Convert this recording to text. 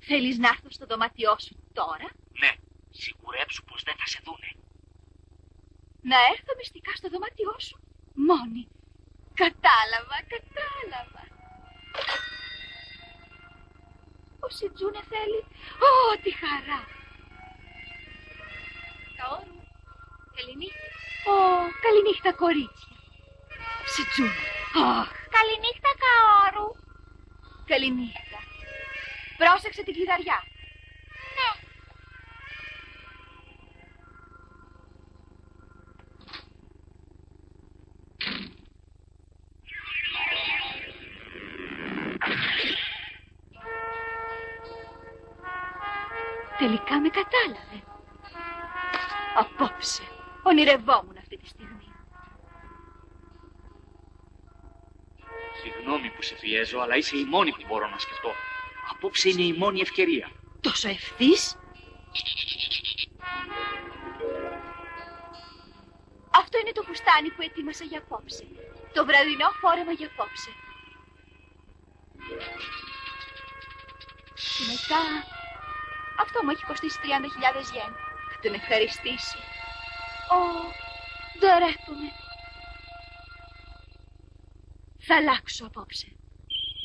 Θέλεις να έρθω στο δωμάτιό σου τώρα? Ναι, σιγουρέψου πως δεν θα σε δούνε. Να έρθω μυστικά στο δωμάτιό σου, μόνη. Κατάλαβα. Ο Σιτζούνε θέλει. Ω, τι χαρά. Καόρου, καληνύχτα. Ω, καληνύχτα κορίτσια. Σιτζούνε. Καληνύχτα, Καόρου. Καληνύχτα. Πρόσεξε την κλειδαριά. Ναι. Τελικά με κατάλαβε. Απόψε. Ονειρευόμουν αυτή τη στιγμή. Συγγνώμη που σε πιέζω, αλλά είσαι η μόνη που μπορώ να σκεφτώ. Απόψε είναι η μόνη ευκαιρία. Τόσο ευθύς? Αυτό είναι το φουστάνι που ετοίμασα για απόψε. Το βραδινό φόρεμα για απόψε. Και μετά... Αυτό μου έχει κοστίσει 30.000 γεν. Θα τον ευχαριστήσω. Ντορέπομαι. Θα αλλάξω απόψε.